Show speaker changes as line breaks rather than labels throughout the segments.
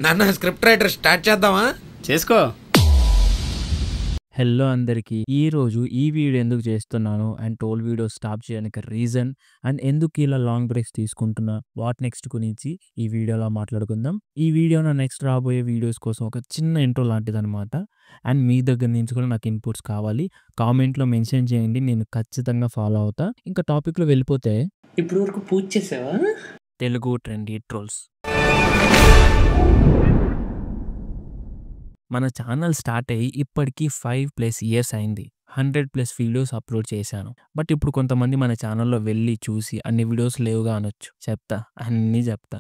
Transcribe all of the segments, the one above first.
నాన్న script writer start చేద్దామా?
చేసుకో.
హలో అందరికీ, ఈరోజు ఈ వీడియో ఎందుకు చేస్తున్నాను అండ్ టోల్ వీడియో స్టాప్ చేయడానికి రీజన్ అండ్ ఎందుకు ఇలా లాంగ్ బ్రేక్స్ తీసుకుంటున్నా, వాట్ నెక్స్ట్ గురించి ఈ వీడియోలో మాట్లాడుకుందాం. ఈ వీడియో నా నెక్స్ట్ రాబోయే వీడియోస్ కోసం ఒక చిన్న ఇంట్రో లాంటిది అనమాట. అండ్ మీ దగ్గర నుంచి కూడా నాకు ఇన్పుట్స్ కావాలి, కామెంట్లో మెన్షన్ చేయండి, నేను ఖచ్చితంగా ఫాలో అవుతా. ఇంకా టాపిక్లో వెళ్ళిపోతే,
ఇప్పుడు వరకు పూజ చేసావా?
Telugu trendy trolls. మన ఛానల్ స్టార్ట్ అయ్యి ఇప్పటికీ 5+ ఇయర్స్ అయింది. 100+ వీడియోస్ అప్లోడ్ చేశాను. బట్ ఇప్పుడు కొంతమంది మన ఛానల్లో వెళ్ళి చూసి అన్ని వీడియోస్ లేవుగా అనొచ్చు. చెప్తా, అన్నీ చెప్తా.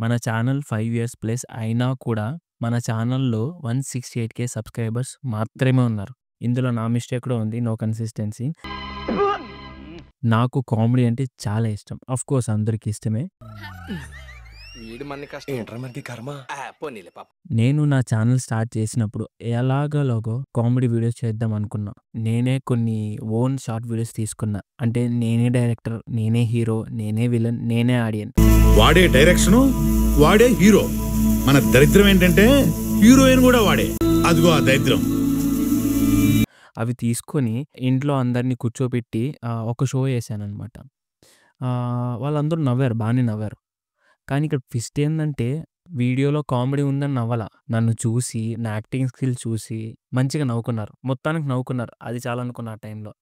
మన ఛానల్ 5 years ప్లస్ అయినా కూడా మన ఛానల్లో 168K సబ్స్క్రైబర్స్ మాత్రమే ఉన్నారు. ఇందులో నా మిస్టేక్ కూడా ఉంది, నో కన్సిస్టెన్సీ. నాకు కామెడీ అంటే చాలా ఇష్టం. అఫ్ కోర్స్ అందరికి ఇష్టమే. నేను నా ఛానల్ స్టార్ట్ చేసినప్పుడు ఎలాగోలాగో కామెడీ వీడియోస్ చేద్దాం అనుకున్నా. నేనే కొన్ని ఓన్ షార్ట్ వీడియోస్ తీసుకున్నా. అంటే నేనే డైరెక్టర్, నేనే హీరో, నేనే విలన్, నేనే ఆడియన్.
వాడే డైరెక్షను, వాడే హీరో. మన దరిద్రం ఏంటంటే హీరోయిన్ కూడా వాడే. అదిగో ఆ దరిద్రం.
అవి తీసుకొని ఇంట్లో అందరినీ కూర్చోబెట్టి ఒక షో వేసానమాట. వాళ్ళందరూ నవ్వారు, బాగానే నవ్వారు. కానీ ఇక్కడ ట్విస్ట్ ఏంటంటే వీడియోలో కామెడీ ఉందని నవ్వాల. నన్ను చూసి, నా యాక్టింగ్ స్కిల్ చూసి మంచిగా నవ్వుకున్నారు. మొత్తానికి నవ్వుకున్నారు. అది చాలా అనుకున్నా ఆ టైంలో.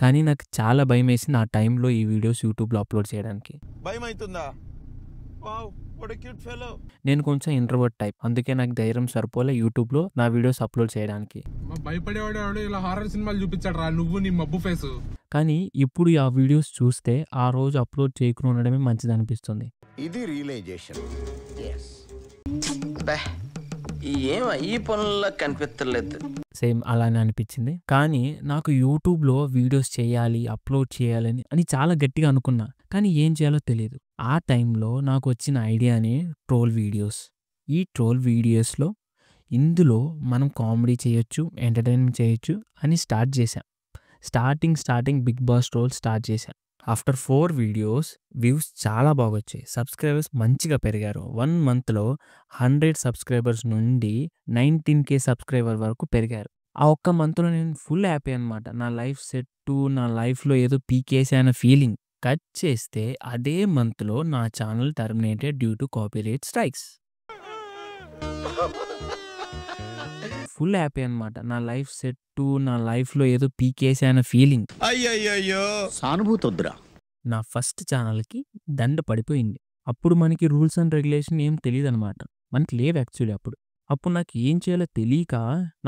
కానీ నాకు చాలా భయం వేసింది ఆ టైంలో ఈ వీడియోస్ యూట్యూబ్లో అప్లోడ్ చేయడానికి. నేను కొంచెం ఇంట్రోవర్ట్ టైప్, అందుకే నాకు ధైర్యం సరిపోలే యూట్యూబ్లో నా వీడియోస్ అప్లోడ్ చేయడానికి. కానీ ఇప్పుడు ఆ వీడియోస్ చూస్తే ఆ రోజు అప్లోడ్ చేయకుండా ఉండడమే మంచిది అనిపిస్తుంది.
ఇది రియలైజేషన్.
ఈ పనుల్లో కనిపించలేదు.
సేమ్ అలానే అనిపించింది. కానీ నాకు యూట్యూబ్లో వీడియోస్ చేయాలి, అప్లోడ్ చేయాలని అని చాలా గట్టిగా అనుకున్నా. కానీ ఏం చేయాలో తెలియదు. ఆ టైంలో నాకు వచ్చిన ఐడియానే ట్రోల్ వీడియోస్. ఈ ట్రోల్ వీడియోస్లో ఇందులో మనం కామెడీ చేయొచ్చు, ఎంటర్టైన్మెంట్ చేయొచ్చు అని స్టార్ట్ చేశాం. Starting big boss troll start చేశాం. ఆఫ్టర్ 4 వీడియోస్ వ్యూస్ చాలా బాగా వచ్చాయి. సబ్స్క్రైబర్స్ మంచిగా పెరిగారు. 1 monthలో 100 సబ్స్క్రైబర్స్ నుండి 19K సబ్స్క్రైబర్ వరకు పెరిగారు. ఆ ఒక్క మంత్లో నేను ఫుల్ హ్యాపీ అనమాట. నా లైఫ్ సెట్, నా లైఫ్లో ఏదో పీకేసే అన్న ఫీలింగ్. కట్ చేస్తే అదే మంత్లో నా channel terminated due to copyright strikes. Full happy అనమాట. నా లైఫ్ సెట్, నా లైఫ్లో ఏదో పీకేసే అన్న ఫీలింగ్.
అయ్యయ్యో, సానుభూతి వద్దురా.
నా ఫస్ట్ ఛానల్కి దండ పడిపోయింది. అప్పుడు మనకి రూల్స్ అండ్ రెగ్యులేషన్ ఏం తెలియదు అనమాట. మనకి లేవు యాక్చువల్లీ. అప్పుడు నాకు ఏం చేయాలో తెలియక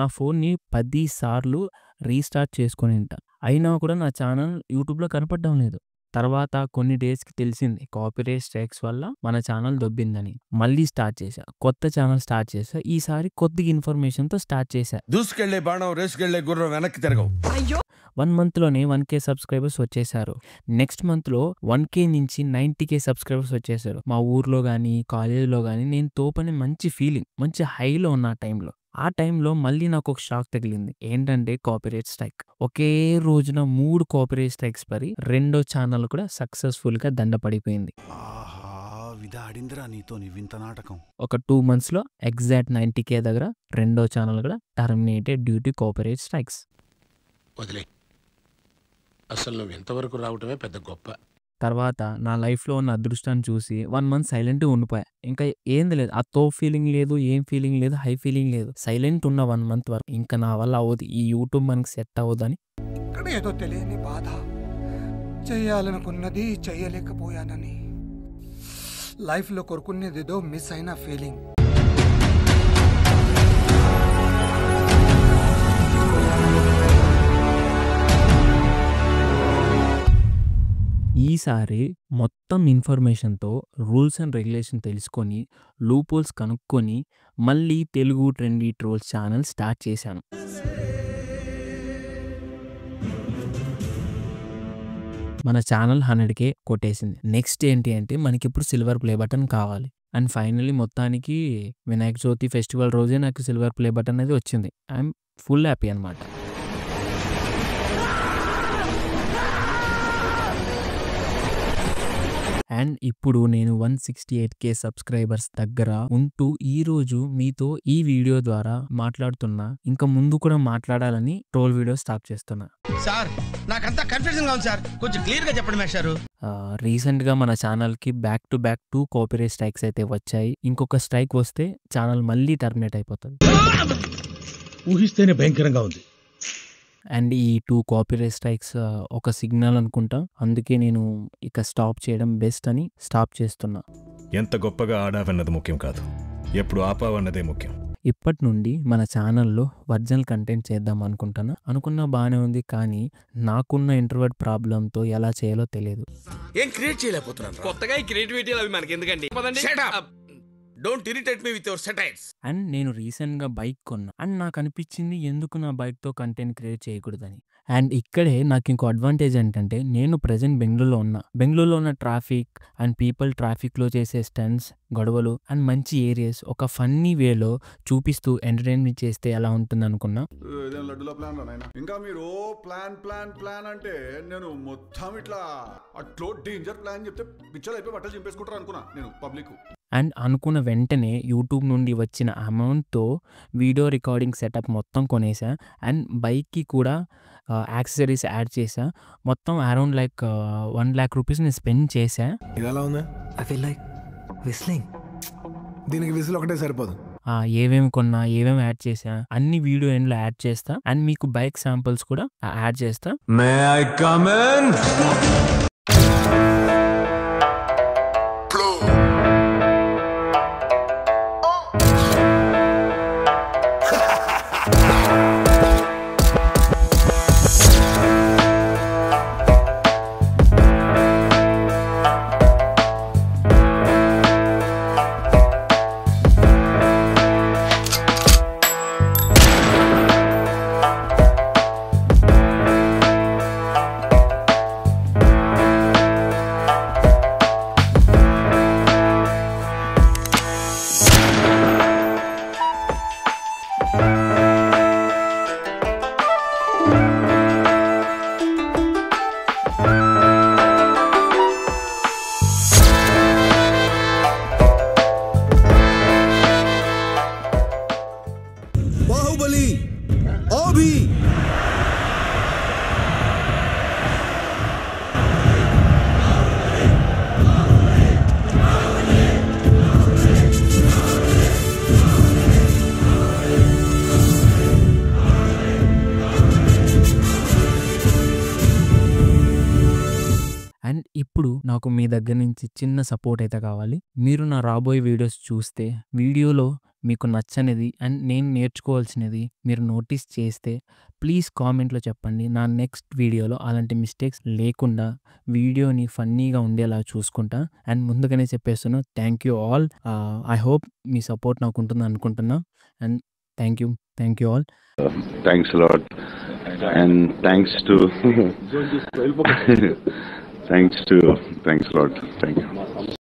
నా ఫోన్ని 10 సార్లు రీస్టార్ట్ చేసుకొని ఉంటా. అయినా కూడా నా ఛానల్ యూట్యూబ్లో కనపడడం లేదు. తర్వాత కొన్ని డేస్కి తెలిసింది కాపీరైట్ స్ట్రైక్స్ వల్ల మన ఛానల్ దొబ్బిందని. మళ్ళీ స్టార్ట్ చేశా, కొత్త ఛానల్ స్టార్ట్ చేశా. ఈసారి కొద్దిగా ఇన్ఫర్మేషన్తో స్టార్ట్ చేశా.
దూసుకెళ్లే బాణం రేసుకెళ్లే గుర్రం వెనక్కి తిరగవు.
1 monthలోనే 1K సబ్స్క్రైబర్స్ వచ్చేసారు. నెక్స్ట్ మంత్లో 1K నుంచి 90K సబ్స్క్రైబర్స్ వచ్చేసారు. మా ఊర్లో కానీ కాలేజీలో కానీ నేను తోపని మంచి ఫీలింగ్, మంచి హైలో ఉన్న ఆ టైంలో మళ్ళీ నాకు ఒక షాక్ తగిలింది. ఏంటంటే కాపీరైట్ స్ట్రైక్. ఒకే రోజున 3 కాపీరైట్ స్ట్రైక్స్ పడి రెండో ఛానల్ కూడా సక్సెస్ఫుల్గా దండ పడిపోయింది. ఒక 2 monthsలో ఎగ్జాక్ట్ 90K దగ్గర రెండో ఛానల్ కూడా terminated due to copyright strikes.
వదిలే, అసలు నువ్వు ఎంతవరకు రావటమే పెద్ద గొప్ప.
తర్వాత నా లైఫ్లో ఉన్న అదృష్టాన్ని చూసి 1 month సైలెంట్గా ఉండిపోయా. ఇంకా ఏంది లేదు, ఆ తో ఫీలింగ్ లేదు, ఏం ఫీలింగ్ లేదు, హై ఫీలింగ్ లేదు. సైలెంట్ ఉన్న 1 month వరకు ఇంకా నా వల్ల అవ్వదు, ఈ యూట్యూబ్ మనకి సెట్ అవ్వదని.
ఇక్కడ ఏదో తెలియని బాధ, చేయాలనుకున్నది చేయలేకపోయానని, లైఫ్లో కోరుకునేది ఏదో మిస్ అయిన ఫీలింగ్.
ఈసారి మొత్తం ఇన్ఫర్మేషన్తో రూల్స్ అండ్ రెగ్యులేషన్ తెలుసుకొని, లూపోల్స్ కనుక్కొని మళ్ళీ Telugu trendy trolls channel start చేశాను. మన ఛానల్ 100K కొట్టేసింది. నెక్స్ట్ ఏంటి అంటే మనకి ఇప్పుడు సిల్వర్ ప్లే బటన్ కావాలి. అండ్ ఫైనల్లీ మొత్తానికి వినాయక చవితి ఫెస్టివల్ రోజే నాకు సిల్వర్ ప్లే బటన్ అనేది వచ్చింది. ఐఎమ్ ఫుల్ హ్యాపీ అనమాట. అండ్ ఇప్పుడు నేను 168K సబ్స్క్రైబర్స్ దగ్గర ఉంటూ ఈ రోజు మీతో ఈ వీడియో ద్వారా మాట్లాడుతున్నా. ఇంకా ముందు కూడా మాట్లాడాలని ట్రోల్ వీడియో స్టార్ట్ చేస్తున్నా.
సార్ నాకంతా కన్ఫ్యూజన్ గా ఉంది సార్, కొంచెం క్లియర్ గా చెప్పండి మేస్టారు.
రీసెంట్ గా మన ఛానల్ కి back to back 2 copyright strikes అయితే వచ్చాయి. ఇంకొక స్ట్రైక్ వస్తే ఛానల్ మళ్ళీ టర్మినేట్ అయిపోతుంది.
ఊహిస్తేనే భయంకరంగా ఉంది.
అండ్ ఈ 2 కాపీరైట్ స్ట్రైక్స్ ఒక సిగ్నల్ అనుకుంటా. అందుకే నేను ఇక స్టాప్ చేయడం బెస్ట్ అని స్టాప్ చేస్తున్నా.
ఎంత గొప్పగా ఆడావన్నది ముఖ్యం కాదు, ఎప్పుడు ఆపావన్నదే ముఖ్యం.
ఇప్పటి నుండి మన ఛానల్లో ఒరిజినల్ కంటెంట్ చేద్దాం అనుకున్నా బాగానే ఉంది. కానీ నాకున్న ఇంట్రోవర్ట్ ప్రాబ్లంతో ఎలా చేయాలో తెలియదు.
ఏం క్రియేట్ చేయలేకపోతున్నాను. కొత్తగా ఈ క్రియేటివిటీ అవి మనకి ఎందుకండి? Don't irritate me with your satires.
And నేను రీసెంట్గా బైక్ కొన్నా. అండ్ నాకు అనిపించింది ఎందుకు నా బైక్తో కంటెంట్ క్రియేట్ చేయకూడదని. అండ్ ఇక్కడే నాకు ఇంకో అడ్వాంటేజ్ ఏంటంటే నేను ప్రజెంట్ బెంగళూరులో ఉన్న ట్రాఫిక్ అండ్ పీపుల్ ట్రాఫిక్లో చేసే స్టంట్స్, గొడవలు అండ్ మంచి ఏరియాస్ ఒక ఫన్నీ వేలో చూపిస్తూ ఎంటర్టైన్మెంట్ చేస్తే ఎలా ఉంటుంది అనుకున్నా.
లడ్డులో ప్లాన్ రానైనా ఇంకా మీరు ప్లాన్ అంటే నేను మొత్తం ఇట్లా అట్లో డేంజర్ ప్లాన్ చెప్తే పిచ్చలు అయిపోయి బట్టలు చింపేసుకుంటారు అనుకున్నా నేను పబ్లిక్.
అండ్ అనుకున్న వెంటనే యూట్యూబ్ నుండి వచ్చిన అమౌంట్తో వీడియో రికార్డింగ్ సెటప్ మొత్తం కొనేసా. అండ్ బైక్కి కూడా యాక్సెసరీస్ యాడ్ చేసా. మొత్తం అరౌండ్ లైక్ 1 lakh రూపీస్ నేను స్పెండ్ చేశా.
ఇది ఎలా ఉంది? I feel like whistling. దీనికి విజిల్ ఒకటే సరిపోదు.
ఏమేమి కొన్నా, ఏమేమి యాడ్ చేసా అన్ని వీడియో ఎండ్లో యాడ్ చేస్తా. అండ్ మీకు బైక్ శాంపుల్స్ కూడా యాడ్ చేస్తా.
May I come in?
Baahubali ఓబి
అండ్ ఇప్పుడు నాకు మీ దగ్గర నుంచి చిన్న సపోర్ట్ అయితే కావాలి. మీరు నా రాబోయే వీడియోస్ చూస్తే వీడియోలో మీకు నచ్చనిది అండ్ నేను నేర్చుకోవాల్సినది మీరు నోటీస్ చేస్తే ప్లీజ్ కామెంట్లో చెప్పండి. నా నెక్స్ట్ వీడియోలో అలాంటి మిస్టేక్స్ లేకుండా వీడియోని ఫన్నీగా ఉండేలా చూసుకుంటా. అండ్ ముందుగానే చెప్పేస్తున్నా, thank you all. I hope మీ సపోర్ట్ నాకు ఉంటుంది అనుకుంటున్నా. And thank you all.
Thanks lot and thanks lot. Thank you.